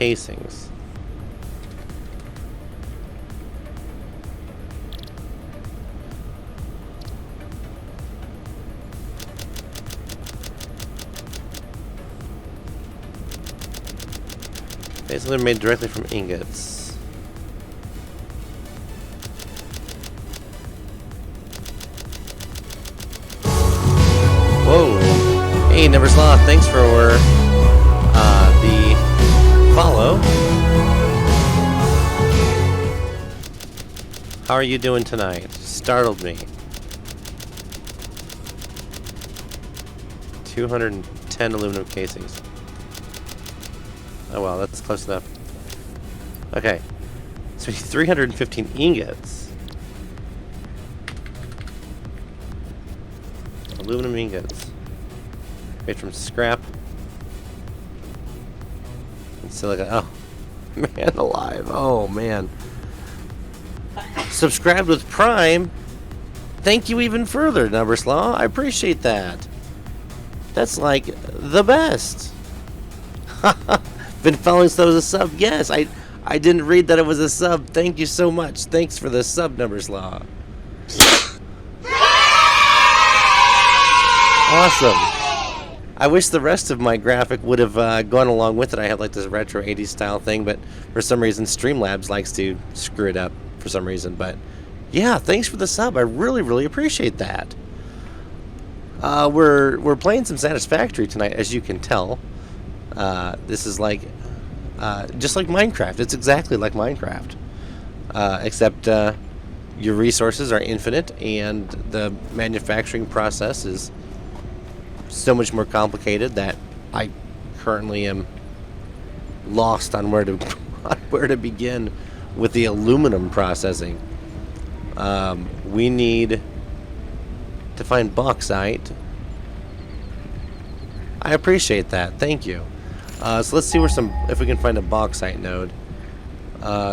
casings. Okay, so they're made directly from ingots. Whoa! Hey, Neversloth, thanks for the follow. How are you doing tonight? Startled me. 210 aluminum casings. Oh well, that's close enough. Okay. So 315 ingots. Aluminum ingots. Made from scrap. And silica. Oh. Man alive. Oh man. Subscribed with Prime. Thank you even further, Numberslaw. I appreciate that. That's like the best. Been following so as a sub. Yes, I didn't read that it was a sub. Thank you so much. Thanks for the sub, Numberslaw. Awesome. I wish the rest of my graphic would have gone along with it. I had like this retro 80s style thing, but for some reason Streamlabs likes to screw it up for some reason. But yeah, thanks for the sub. I really, really appreciate that. We're playing some Satisfactory tonight, as you can tell. This is like just like Minecraft. It's exactly like Minecraft, except your resources are infinite and the manufacturing process is so much more complicated that I currently am lost on where to begin with the aluminum processing. We need to find bauxite. I appreciate that. Thank you. So let's see if we can find a bauxite node.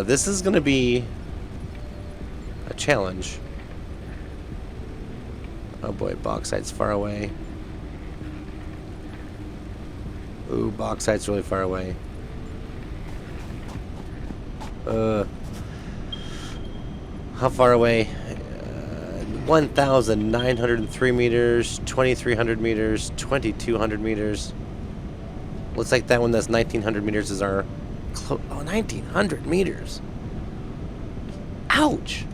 This is going to be a challenge. Oh boy, bauxite's far away. Ooh, bauxite's really far away. How far away? 1,903 meters, 2,300 meters, 2,200 meters. Looks like that one that's 1,900 meters is our... Oh, 1,900 meters. Ouch!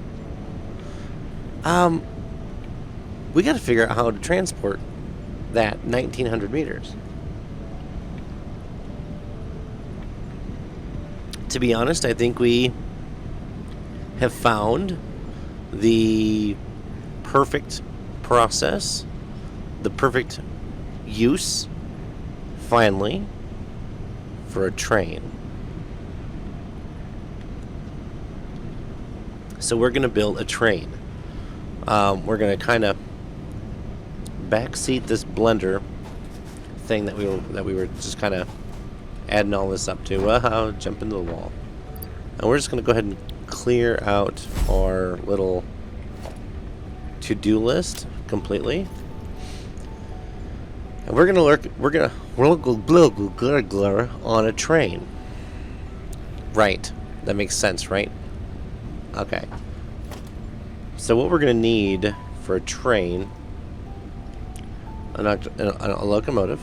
We gotta figure out how to transport that 1,900 meters. To be honest, I think we have found the perfect process, the perfect use, finally, for a train. So we're going to build a train. We're going to kind of backseat this blender thing that we were just kind of adding all this up to. Jump into the wall. And we're just going to go ahead and clear out our little to-do list completely. And we're gonna on a train. Right. That makes sense, right? Okay. So what we're gonna need for a train, a locomotive.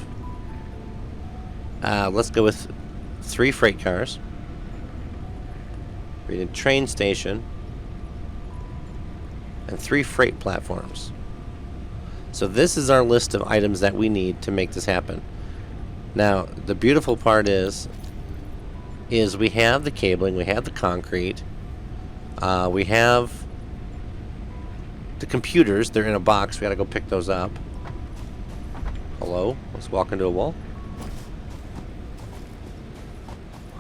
Let's go with 3 freight cars. We need a train station and 3 freight platforms. So this is our list of items that we need to make this happen. Now, the beautiful part is we have the cabling, we have the concrete, we have the computers. They're in a box. We gotta go pick those up. Hello? Let's walk into a wall.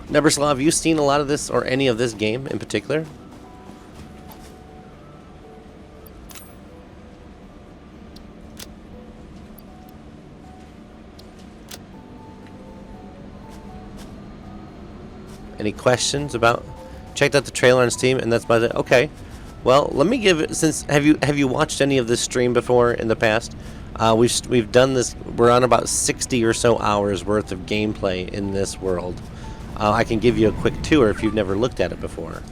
Neverslav, have you seen a lot of this or any of this game in particular? Any questions about? Checked out the trailer on Steam, and that's about it. Okay. Well, let me give it. Since have you watched any of this stream before in the past? We've done this. We're on about 60 or so hours worth of gameplay in this world. I can give you a quick tour if you've never looked at it before.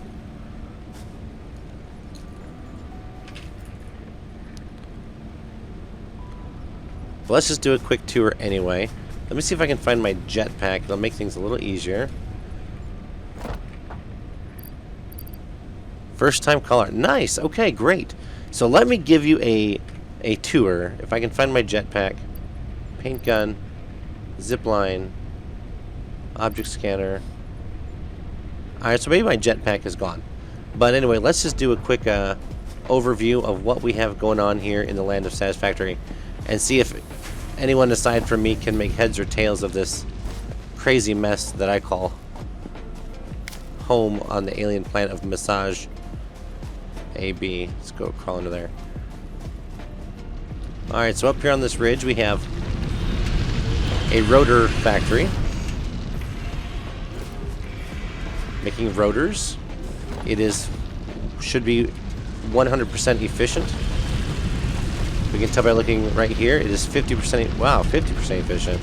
But let's just do a quick tour anyway. Let me see if I can find my jetpack. It'll make things a little easier. First time caller. Nice. Okay, great. So let me give you a tour. If I can find my jetpack. Paint gun. Zip line. Object scanner. Alright, so maybe my jetpack is gone. But anyway, let's just do a quick overview of what we have going on here in the land of Satisfactory. And see if anyone aside from me can make heads or tails of this crazy mess that I call home on the alien planet of Massage AB. Let's go crawl into there. Alright, so up here on this ridge we have a rotor factory making rotors. It should be 100% efficient. We can tell by looking right here, it is 50%, wow, 50% efficient.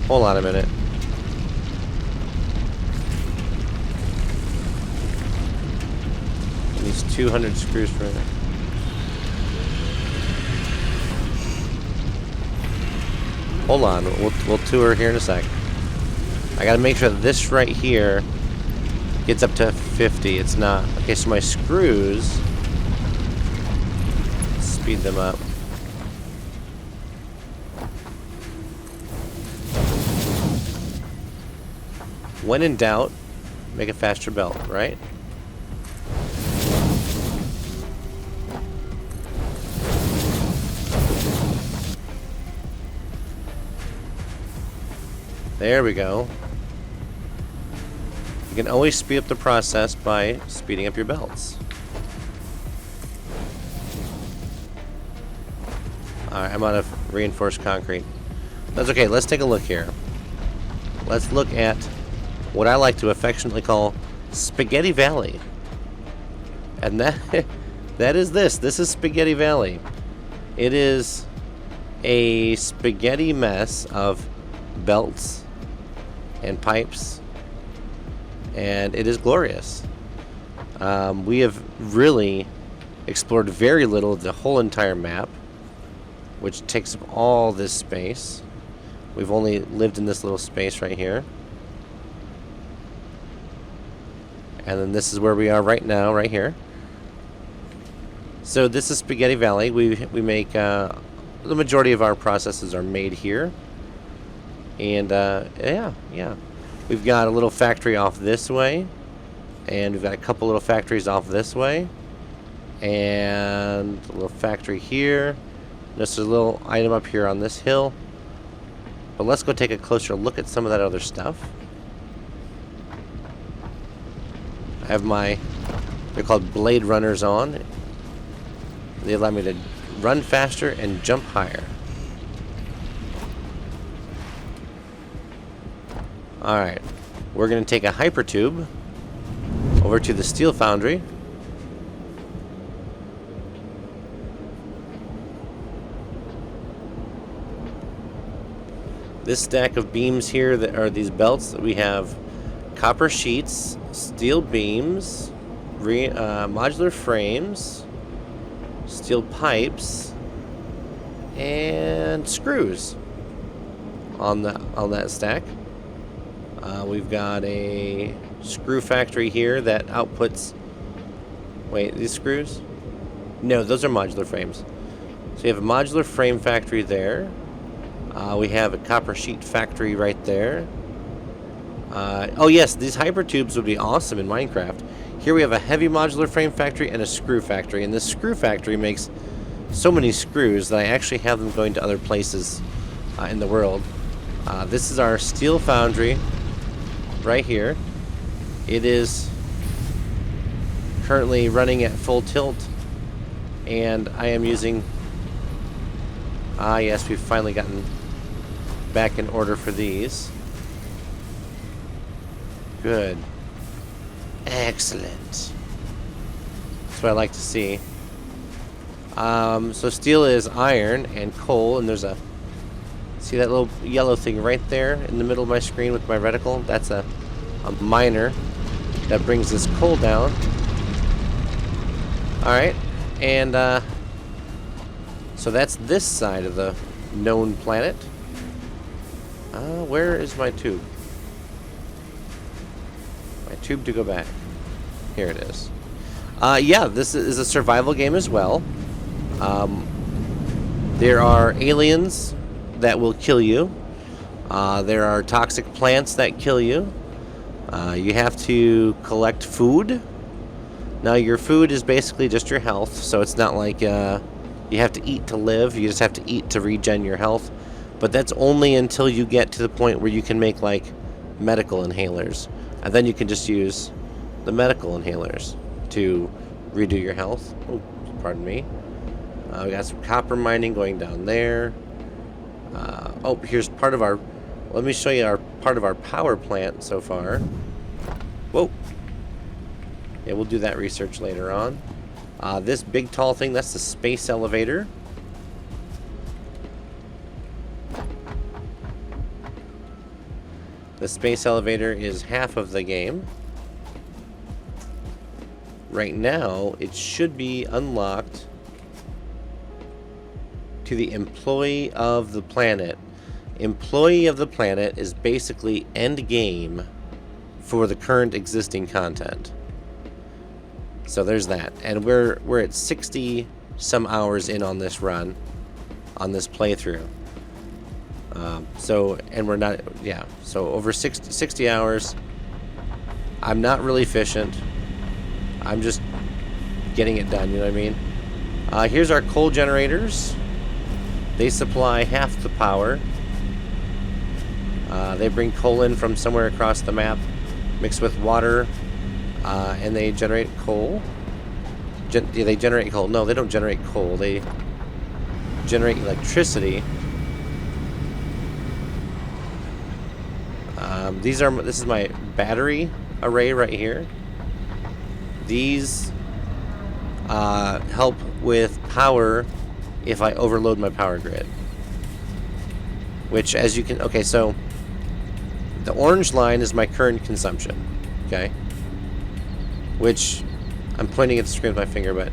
Hold on a minute. These 200 screws for it. Hold on, we'll tour here in a sec. I gotta make sure that this right here gets up to 50. It's not. Okay, so my screws, speed them up. When in doubt, make a faster belt, right? There we go. You can always speed up the process by speeding up your belts. Alright, I'm out of reinforced concrete. That's okay, let's take a look here. Let's look at what I like to affectionately call Spaghetti Valley. And that is this. This is Spaghetti Valley. It is a spaghetti mess of belts and pipes, and it is glorious. We have really explored very little of the whole entire map, which takes up all this space. We've only lived in this little space right here. And then this is where we are right now, right here. So this is Spaghetti Valley. We make the majority of our processes are made here. And yeah. We've got a little factory off this way. And we've got a couple little factories off this way. And a little factory here. There's a little item up here on this hill. But let's go take a closer look at some of that other stuff. I have they're called Blade Runners on. They allow me to run faster and jump higher. Alright, we're going to take a hypertube over to the steel foundry. This stack of beams here that are these belts that we have copper sheets, steel beams, modular frames, steel pipes, and screws on that stack. We've got a screw factory here that outputs. Wait, these screws? No, those are modular frames. So you have a modular frame factory there. We have a copper sheet factory right there. Oh yes, these hypertubes would be awesome in Minecraft. Here we have a heavy modular frame factory and a screw factory. And this screw factory makes so many screws that I actually have them going to other places in the world. This is our steel foundry right here. It is currently running at full tilt. And I am using... yes, we've finally gotten back in order for these. Good. Excellent. That's what I like to see. So steel is iron and coal, and there's a See that little yellow thing right there in the middle of my screen with my reticle? That's a miner that brings this coal down. Alright, and so that's this side of the known planet. Where is my tube? My tube to go back. Here it is. Yeah, this is a survival game as well. There are aliens that will kill you. There are toxic plants that kill you. You have to collect food. Now, your food is basically just your health, so it's not like you have to eat to live. You just have to eat to regen your health. But that's only until you get to the point where you can make, like, medical inhalers. And then you can just use the medical inhalers to redo your health. Oh, pardon me. We got some copper mining going down there. Oh, here's part of our... Let me show you part of our power plant so far. Whoa. Yeah, we'll do that research later on. This big tall thing, that's the space elevator. The space elevator is half of the game. Right now, it should be unlocked to the employee of the planet. Employee of the planet is basically end game for the current existing content. So there's that. And we're at 60 some hours in on this run, on this playthrough. And we're not, yeah, so over 60 hours. I'm not really efficient. I'm just getting it done, you know what I mean? Here's our coal generators. They supply half the power. They bring coal in from somewhere across the map, mixed with water, and they generate coal. They generate coal. No, they don't generate coal. They generate electricity. This is my battery array right here. These help with power if I overload my power grid. Which, as you can... Okay, so the orange line is my current consumption. Okay? Which, I'm pointing at the screen with my finger, but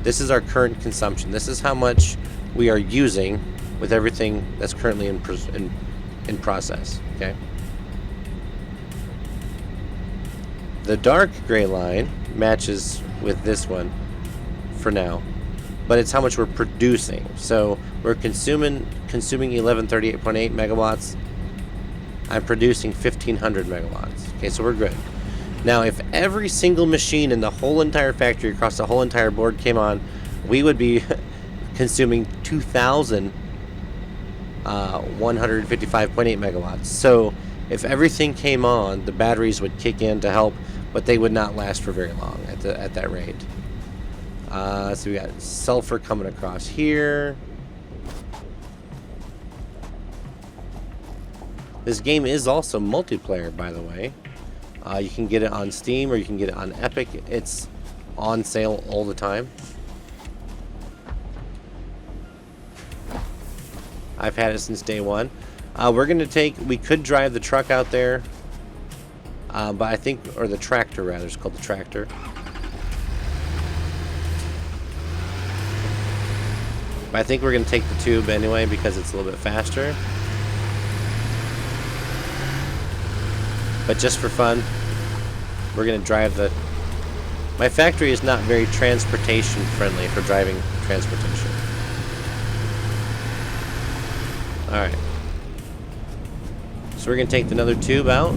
this is our current consumption. This is how much we are using with everything that's currently in process. Okay? The dark gray line matches with this one for now, but it's how much we're producing. So we're consuming 1138.8 megawatts. I'm producing 1500 megawatts. Okay, so we're good. Now, if every single machine in the whole entire factory across the whole entire board came on, we would be consuming 2,155.8 megawatts. So if everything came on, the batteries would kick in to help, but they would not last for very long at that rate. So we got sulfur coming across here. This game is also multiplayer, by the way. You can get it on Steam or you can get it on Epic. It's on sale all the time. I've had it since day one. We could drive the truck out there, but I think, or the tractor rather, it's called the tractor. But I think we're going to take the tube anyway because it's a little bit faster. But just for fun, we're going to drive the... My factory is not very transportation friendly for driving transportation. Alright. So we're going to take another tube out.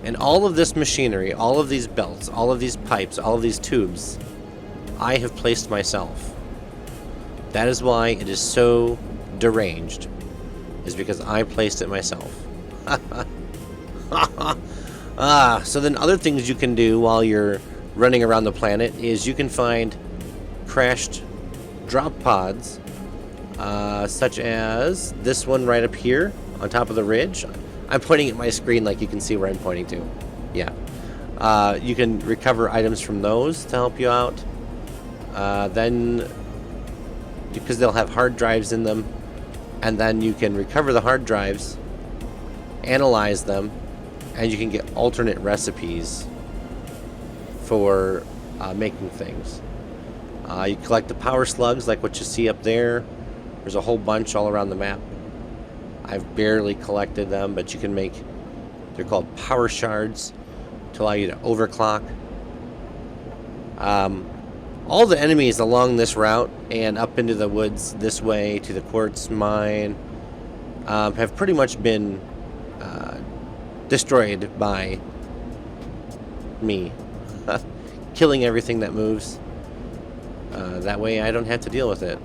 And all of this machinery, all of these belts, all of these pipes, all of these tubes, I have placed myself. That is why it is so deranged, is because I placed it myself. So then other things you can do while you're running around the planet is you can find crashed drop pods, such as this one right up here on top of the ridge. I'm pointing at my screen like you can see where I'm pointing to. Yeah. You can recover items from those to help you out. Then, because they'll have hard drives in them, and then you can recover the hard drives, analyze them, and you can get alternate recipes for making things. You collect the power slugs like what you see up there. There's a whole bunch all around the map. I've barely collected them, but you can make, they're called power shards to allow you to overclock. All the enemies along this route and up into the woods this way to the quartz mine have pretty much been destroyed by me. Killing everything that moves. That way I don't have to deal with it.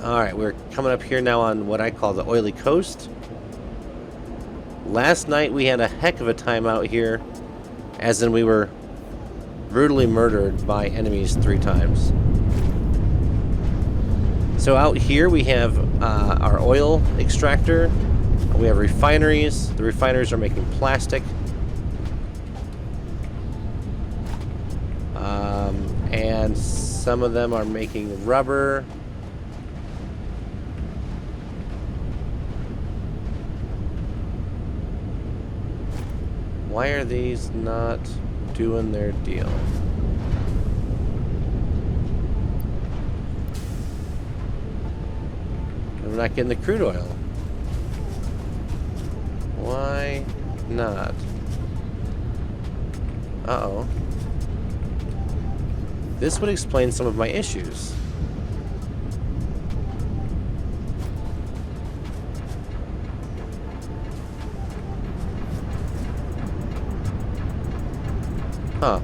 Alright, we're coming up here now on what I call the oily coast. Last night we had a heck of a time out here, as in we were brutally murdered by enemies 3 times. So out here we have our oil extractor. We have refineries. The refineries are making plastic. And some of them are making rubber. Why are these not doing their deal? I'm not getting the crude oil. Why not? Uh-oh. This would explain some of my issues. Huh.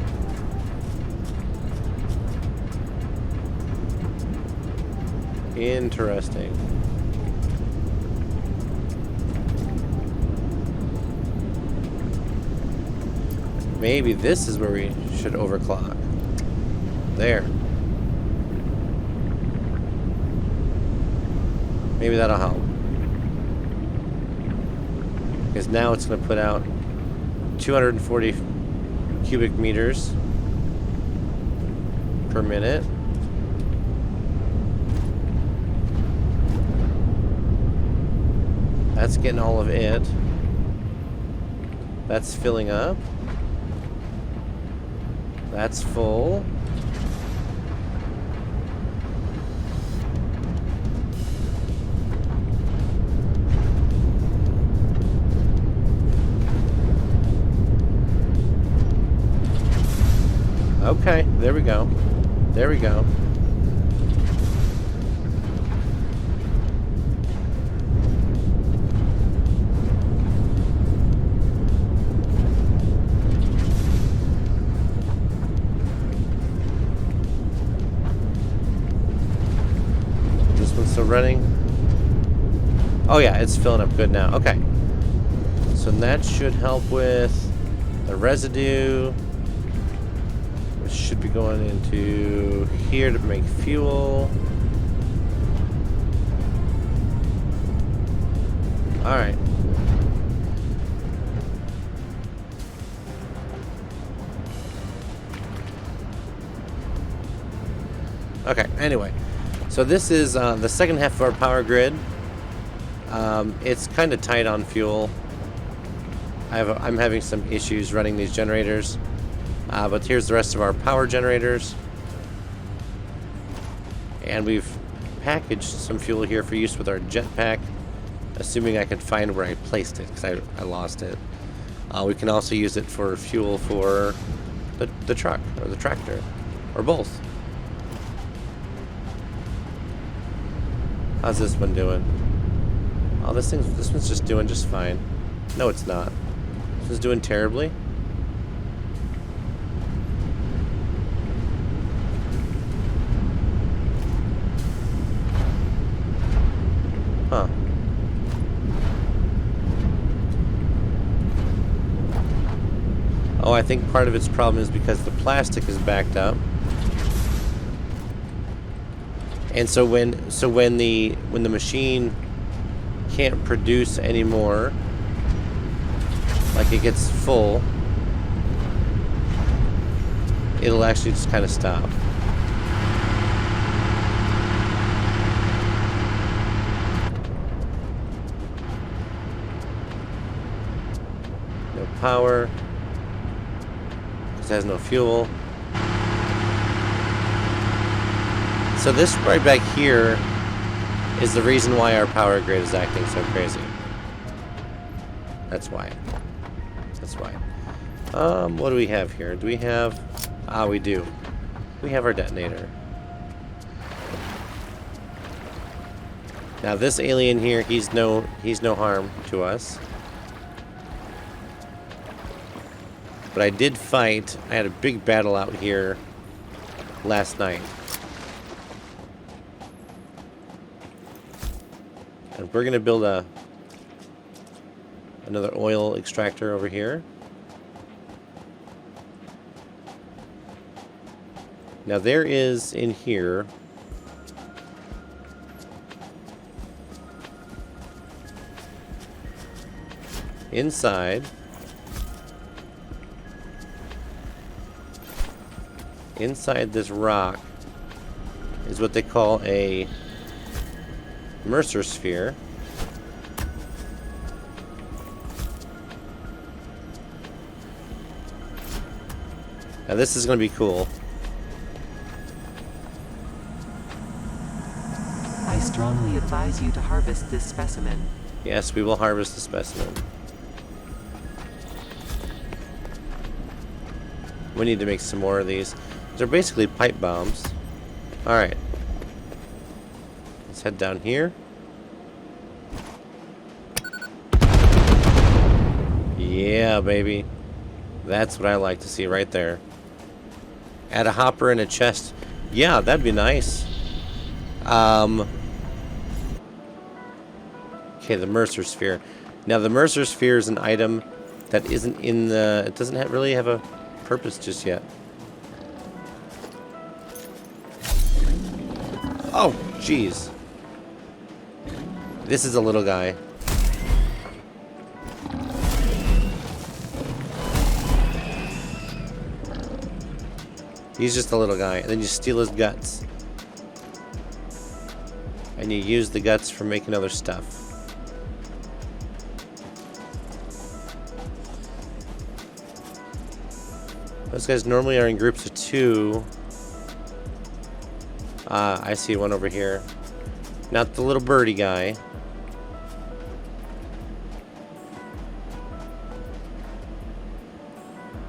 Interesting. Maybe this is where we should overclock. There. Maybe that'll help. Because now it's going to put out 240 cubic meters per minute. That's getting all of it. That's filling up. That's full. Okay, there we go. There we go. This one's still running. Oh yeah, it's filling up good now. Okay. So that should help with the residue. Should be going into here to make fuel. Alright. Okay, anyway. So this is the second half of our power grid. It's kind of tight on fuel. I'm having some issues running these generators. But here's the rest of our power generators. And we've packaged some fuel here for use with our jetpack, assuming I can find where I placed it, because I lost it. We can also use it for fuel for the truck, or the tractor, or both. How's this one doing? Oh, this one's just doing just fine. No, it's not. This one's doing terribly. Huh. Oh, I think part of its problem is because the plastic is backed up. And so when the machine can't produce anymore, like it gets full, it'll actually just kind of stop. power. It has no fuel. So this right back here is the reason why our power grid is acting so crazy. That's why. That's why. What do we have here? Do we have... Ah, we do. We have our detonator. Now this alien here, he's no harm to us. But I did fight. I had a big battle out here last night. And we're gonna build another oil extractor over here. Now there is in here inside this rock is what they call a Mercer Sphere. Now this is going to be cool. I strongly advise you to harvest this specimen. Yes, we will harvest the specimen. We need to make some more of these. They're basically pipe bombs. Alright. Let's head down here. Yeah, baby. That's what I like to see right there. Add a hopper and a chest. Yeah, that'd be nice. Okay, the Mercer Sphere. Now, the Mercer Sphere is an item that isn't in the... It doesn't really have a purpose just yet. Oh, jeez. This is a little guy. He's just a little guy. And then you steal his guts. And you use the guts for making other stuff. Those guys normally are in groups of 2. Ah, I see one over here. Not the little birdie guy.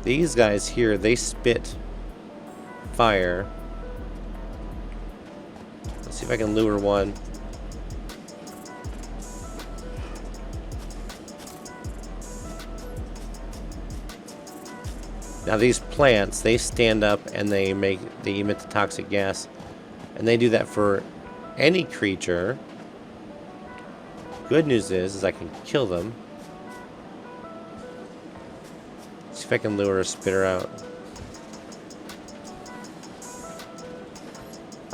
These guys here, they spit fire. Let's see if I can lure one. Now these plants, they stand up and they emit the toxic gas. And they do that for any creature. Good news is I can kill them. See if I can lure a spitter out.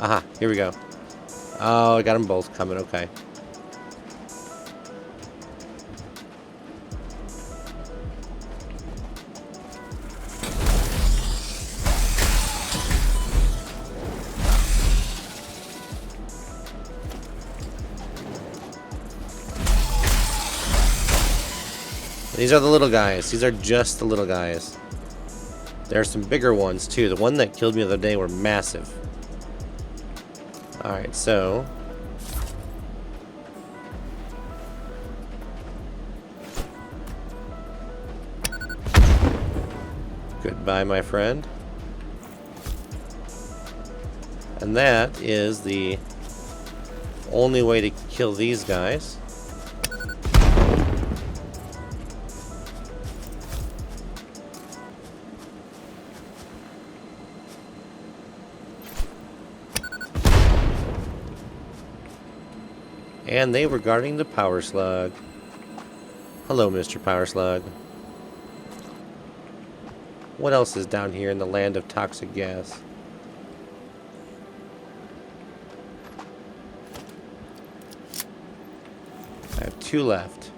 Aha, here we go. Oh, I got them both coming, okay. These are the little guys. These are just the little guys. There are some bigger ones too. The one that killed me the other day were massive. Alright, so... Goodbye, my friend. And that is the only way to kill these guys. And they were guarding the power slug. Hello, Mr. Power Slug. What else is down here in the land of toxic gas? I have 2 left.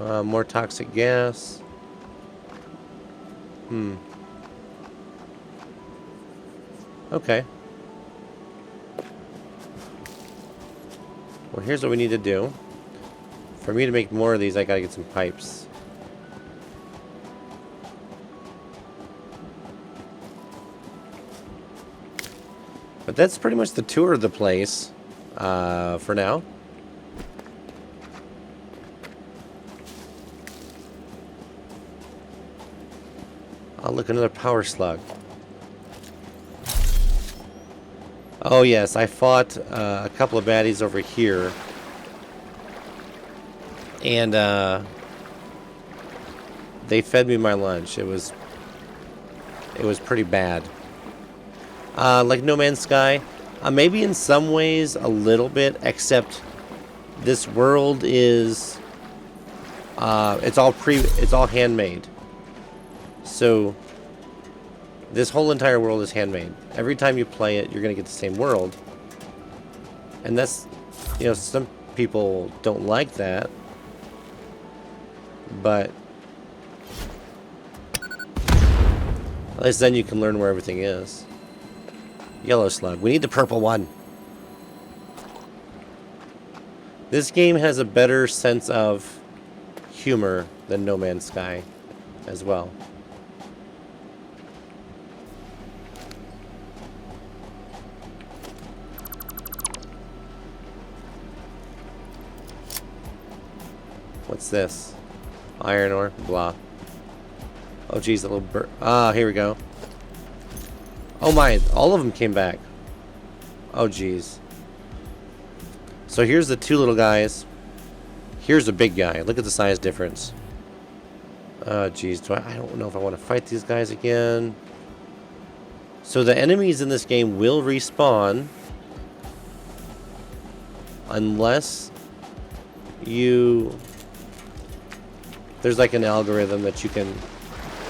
More toxic gas. Well, here's what we need to do. For me to make more of these, I gotta get some pipes. But that's pretty much the tour of the place for now. Oh, look, another power slug. Oh, yes, I fought a couple of baddies over here. And they fed me my lunch. It was pretty bad. Like No Man's Sky, maybe in some ways a little bit, except this world is it's all handmade. So this whole entire world is handmade. Every time you play it, you're gonna get the same world, and that's, you know, some people don't like that, but at least then you can learn where everything is. Yellow slug. We need the purple one. This game has a better sense of humor than No Man's Sky as well. What's this? Iron ore? Blah. Oh, geez, a little bird. Ah, here we go. Oh my, all of them came back. Oh, geez. So here's the two little guys. Here's the big guy. Look at the size difference. Oh, geez. I don't know if I want to fight these guys again. So the enemies in this game will respawn unless you... There's like an algorithm that you can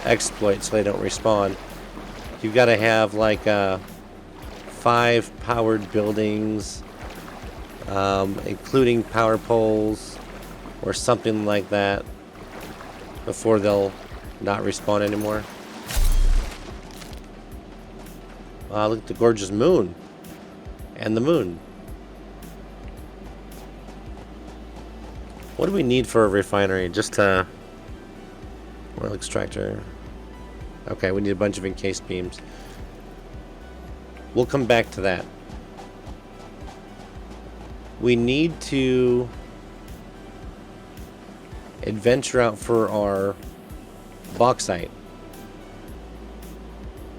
exploit so they don't respawn. You've got to have like 5 powered buildings, including power poles or something like that, before they'll not respawn anymore. Look at the gorgeous moon. And the moon. What do we need for a refinery? Just a oil extractor. Okay, we need a bunch of encased beams. We'll come back to that. We need to adventure out for our bauxite.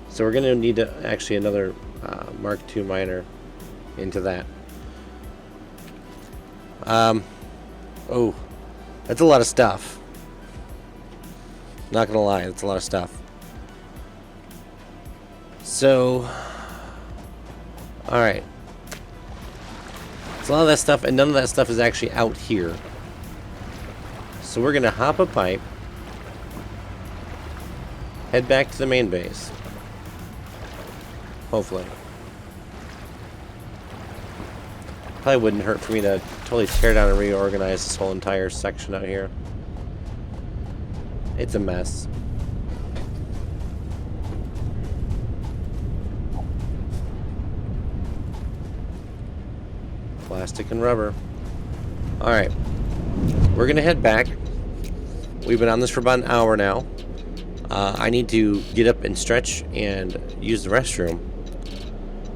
So we're going to need actually another Mark II miner into that. Oh, that's a lot of stuff. Not going to lie, that's a lot of stuff. So, alright. It's a lot of that stuff, and none of that stuff is actually out here. So we're going to hop a pipe, head back to the main base. Hopefully. Probably wouldn't hurt for me to totally tear down and reorganize this whole entire section out here. It's a mess. Plastic and rubber. Alright. We're going to head back. We've been on this for about an hour now. I need to get up and stretch and use the restroom.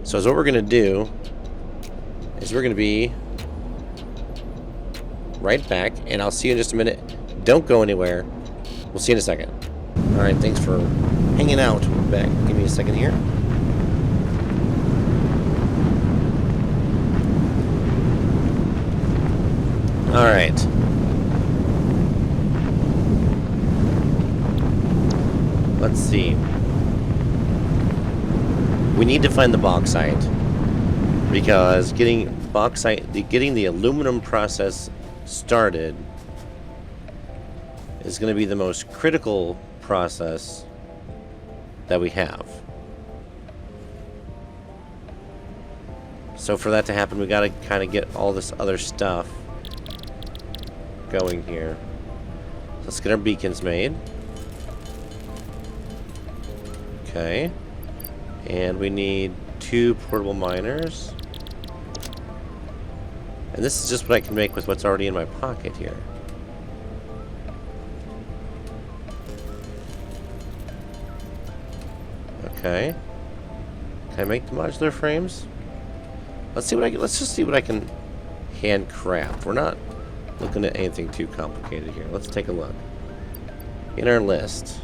So what we're going to do is we're going to be right back, and I'll see you in just a minute. Don't go anywhere. We'll see you in a second. Alright, thanks for hanging out. Back. Give me a second here. Alright. Let's see. We need to find the bauxite, because getting the aluminum process started is going to be the most critical process that we have. So for that to happen, we got to kind of get all this other stuff going here. So let's get our beacons made. Okay. And we need 2 portable miners. And this is just what I can make with what's already in my pocket here. Okay. Can I make the modular frames? Let's see what let's just see what I can handcraft. We're not looking at anything too complicated here. Let's take a look. In our list.